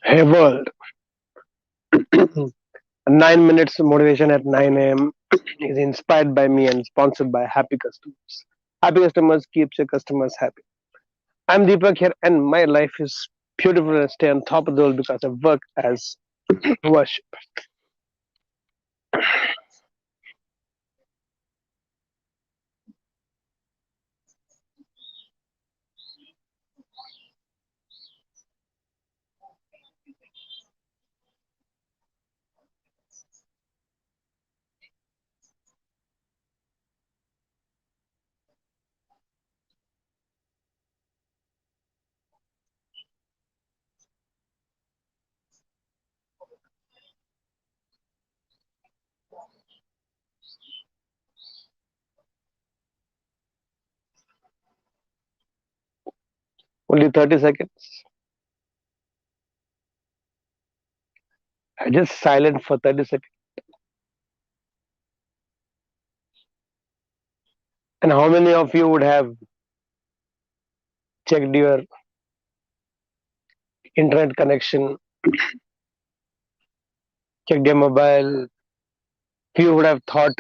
Hey world, 9 minutes motivation at 9 a.m. is inspired by me and sponsored by happy customers. Happy customers keeps your customers happy. I'm Deepak here, and my life is beautiful and stay on top of the world because I work as worship. Only 30 seconds. I just silent for 30 seconds. And how many of you would have checked your internet connection, checked your mobile? Few would have thought,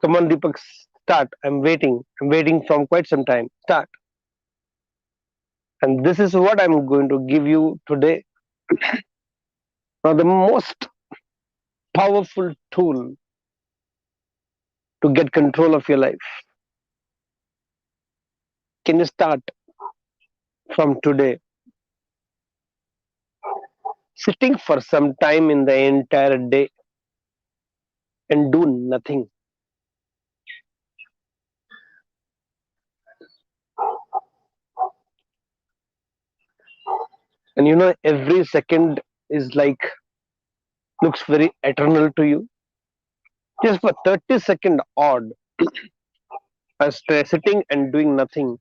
come on, Deepak, start. I'm waiting. I'm waiting from quite some time. Start. And this is what I'm going to give you today. Now, the most powerful tool to get control of your life. Can you start from today? Sitting for some time in the entire day and do nothing. And every second is like, looks very eternal to you. Just for 30 second odd, as sitting and doing nothing.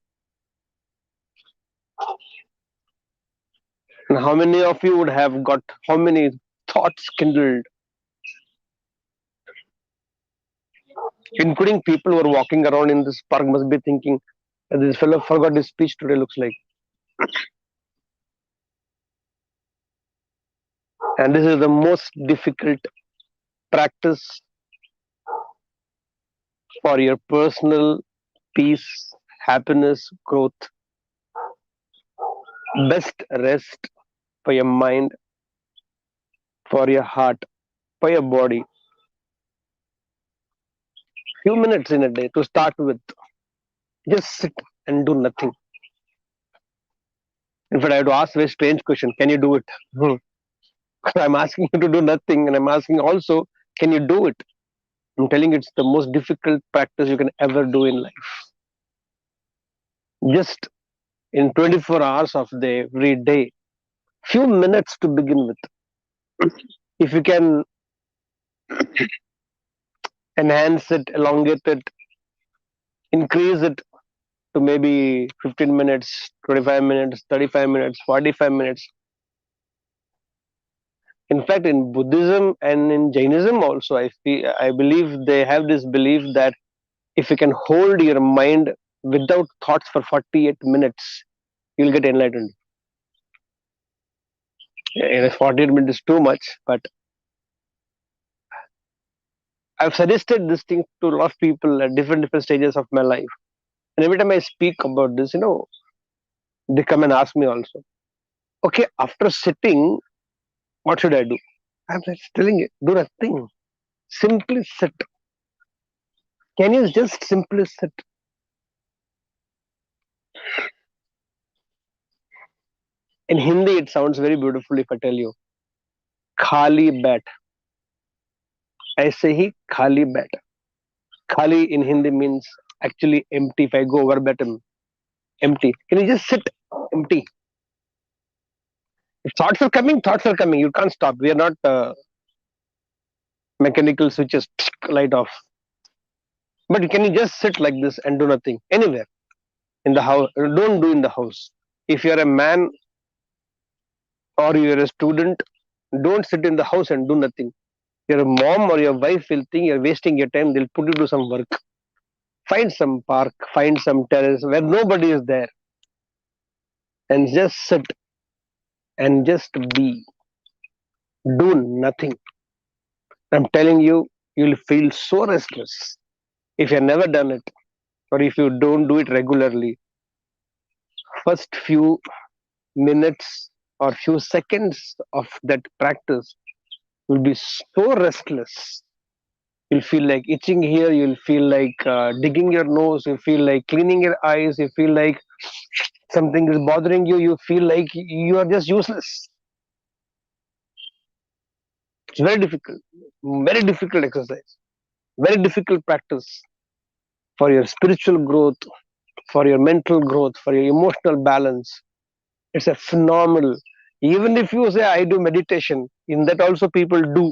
And how many of you would have got how many thoughts kindled, including people who are walking around in this park must be thinking, this fellow forgot his speech today looks like. And this is the most difficult practice for your personal peace, happiness, growth, best rest for your mind, for your heart, for your body. Few minutes in a day to start with. Just sit and do nothing. In fact, I have to ask a very strange question. Can you do it? I'm asking you to do nothing, and I'm asking also, can you do it? I'm telling you, it's the most difficult practice you can ever do in life. Just in 24 hours of the every day, few minutes to begin with. If you can enhance it, elongate it, increase it to maybe 15 minutes, 25 minutes, 35 minutes, 45 minutes. In fact, in Buddhism and in Jainism also, I believe they have this belief that if you can hold your mind without thoughts for 48 minutes, you'll get enlightened. 48 minutes is too much, but I've suggested this thing to a lot of people at different stages of my life. And every time I speak about this, they come and ask me also, okay, after sitting, what should I do? I'm just telling you, do nothing. Simply sit. Can you just simply sit? In Hindi, it sounds very beautiful if I tell you. Khali bat. ऐसे ही khali bat. Khali in Hindi means actually empty. If I go verbatim, empty. Can you just sit empty? If thoughts are coming, thoughts are coming. You can't stop. We are not mechanical switches, light off. But can you just sit like this and do nothing anywhere in the house? Don't do in the house. If you're a man or you're a student, don't sit in the house and do nothing. Your mom or your wife will think you're wasting your time. They'll put you to some work. Find some park, find some terrace where nobody is there, and just sit and just be. Do nothing. I'm telling you, you'll feel so restless if you've never done it, or if you don't do it regularly. First few minutes or few seconds of that practice will be so restless. You'll feel like itching here, you'll feel like digging your nose, you feel like cleaning your eyes, you feel like something is bothering you, you feel like you are just useless. It's very difficult exercise, very difficult practice for your spiritual growth, for your mental growth, for your emotional balance. It's a phenomenal. Even if you say I do meditation, in that also people do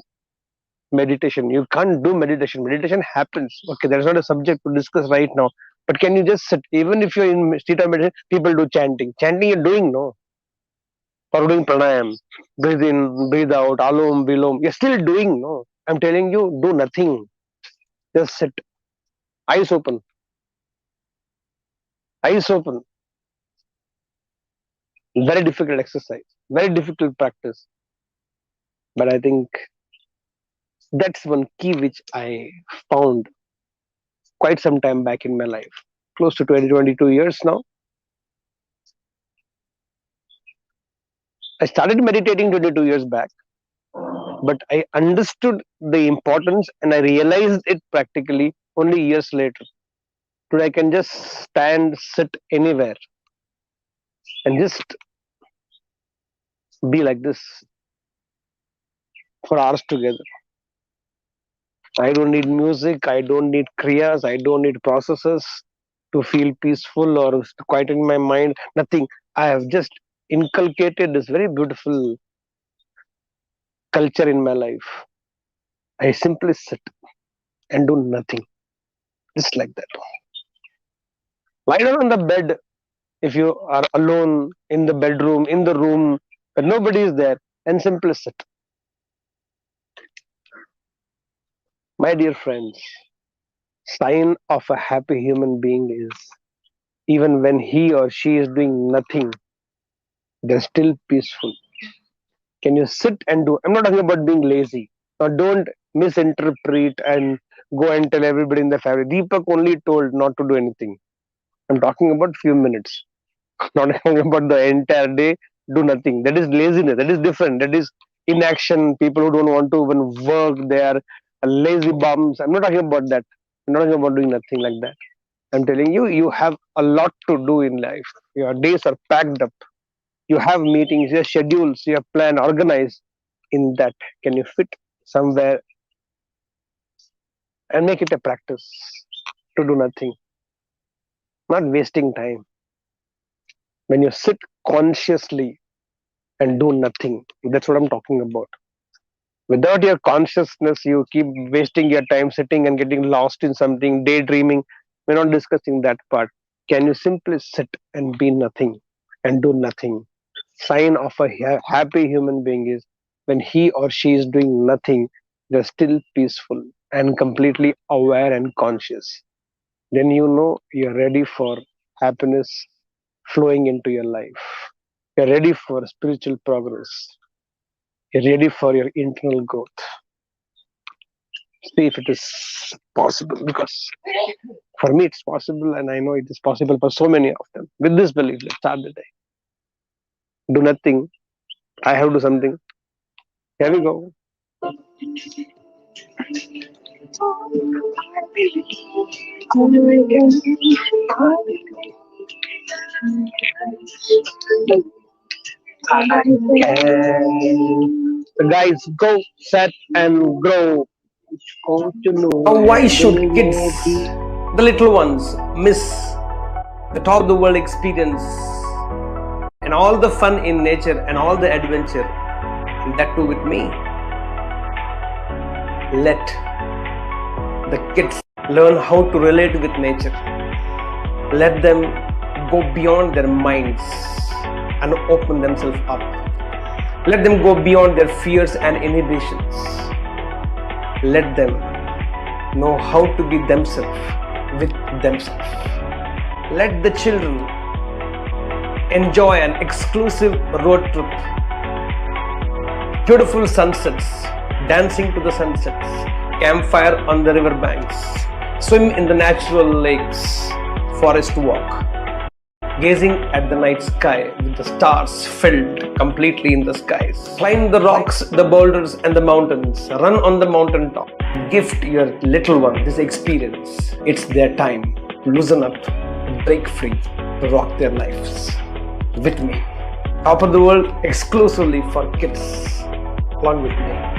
meditation. You can't do meditation. Meditation happens. Okay, that's not a subject to discuss right now. But can you just sit? Even if you're in state of meditation, people do chanting. Chanting you're doing, no? Or doing pranayam. Breathe in, breathe out, alom, vilom. You're still doing, no? I'm telling you, do nothing. Just sit. Eyes open. Eyes open. Very difficult exercise. Very difficult practice. But I think that's one key which I found quite some time back in my life. Close to 20, 22 years now. I started meditating 22 years back, but I understood the importance and I realized it practically only years later. Today I can just stand, sit anywhere and just be like this for hours together. I don't need music, I don't need kriyas, I don't need processes to feel peaceful or to quieten my mind. Nothing. I have just inculcated this very beautiful culture in my life. I simply sit and do nothing, just like that. Lie down on the bed if you are alone in the bedroom, in the room, but nobody is there, and simply sit. My dear friends, sign of a happy human being is even when he or she is doing nothing, they're still peaceful. Can you sit and do? I'm not talking about being lazy. Now, don't misinterpret and go and tell everybody in the family. Deepak only told not to do anything. I'm talking about few minutes, not talking about the entire day. Do nothing. That is laziness. That is different. That is inaction. People who don't want to even work, they are lazy bums. I'm not talking about that. I'm not talking about doing nothing like that. I'm telling you, you have a lot to do in life. Your days are packed up. You have meetings, your schedules, your plan organized. In that, can you fit somewhere and make it a practice to do nothing, not wasting time? When you sit consciously and do nothing, that's what I'm talking about. Without your consciousness, you keep wasting your time sitting and getting lost in something, daydreaming. We're not discussing that part. Can you simply sit and be nothing and do nothing? Sign of a happy human being is when he or she is doing nothing, they're still peaceful and completely aware and conscious. Then you know you're ready for happiness flowing into your life. You're ready for spiritual progress. You're ready for your internal growth. See if it is possible, because for me it's possible and I know it is possible for so many of them. With this belief, let's start the day. Do nothing. I have to do something. Here we go. So guys, go, set, and grow. Now, why should kids, the little ones, miss the top of the world experience and all the fun in nature and all the adventure, and that too with me? Let the kids learn how to relate with nature. Let them go beyond their minds and open themselves up. Let them go beyond their fears and inhibitions. Let them know how to be themselves with themselves. Let the children enjoy an exclusive road trip beautiful sunsets, dancing to the sunsets, campfire on the river banks, swim in the natural lakes, forest walk, gazing at the night sky with the stars filled completely in the skies. Climb the rocks, the boulders and the mountains, run on the mountain top. Gift your little one this experience. It's their time to loosen up, break free, to rock their lives. With me. Top of the world exclusively for kids. Along with me.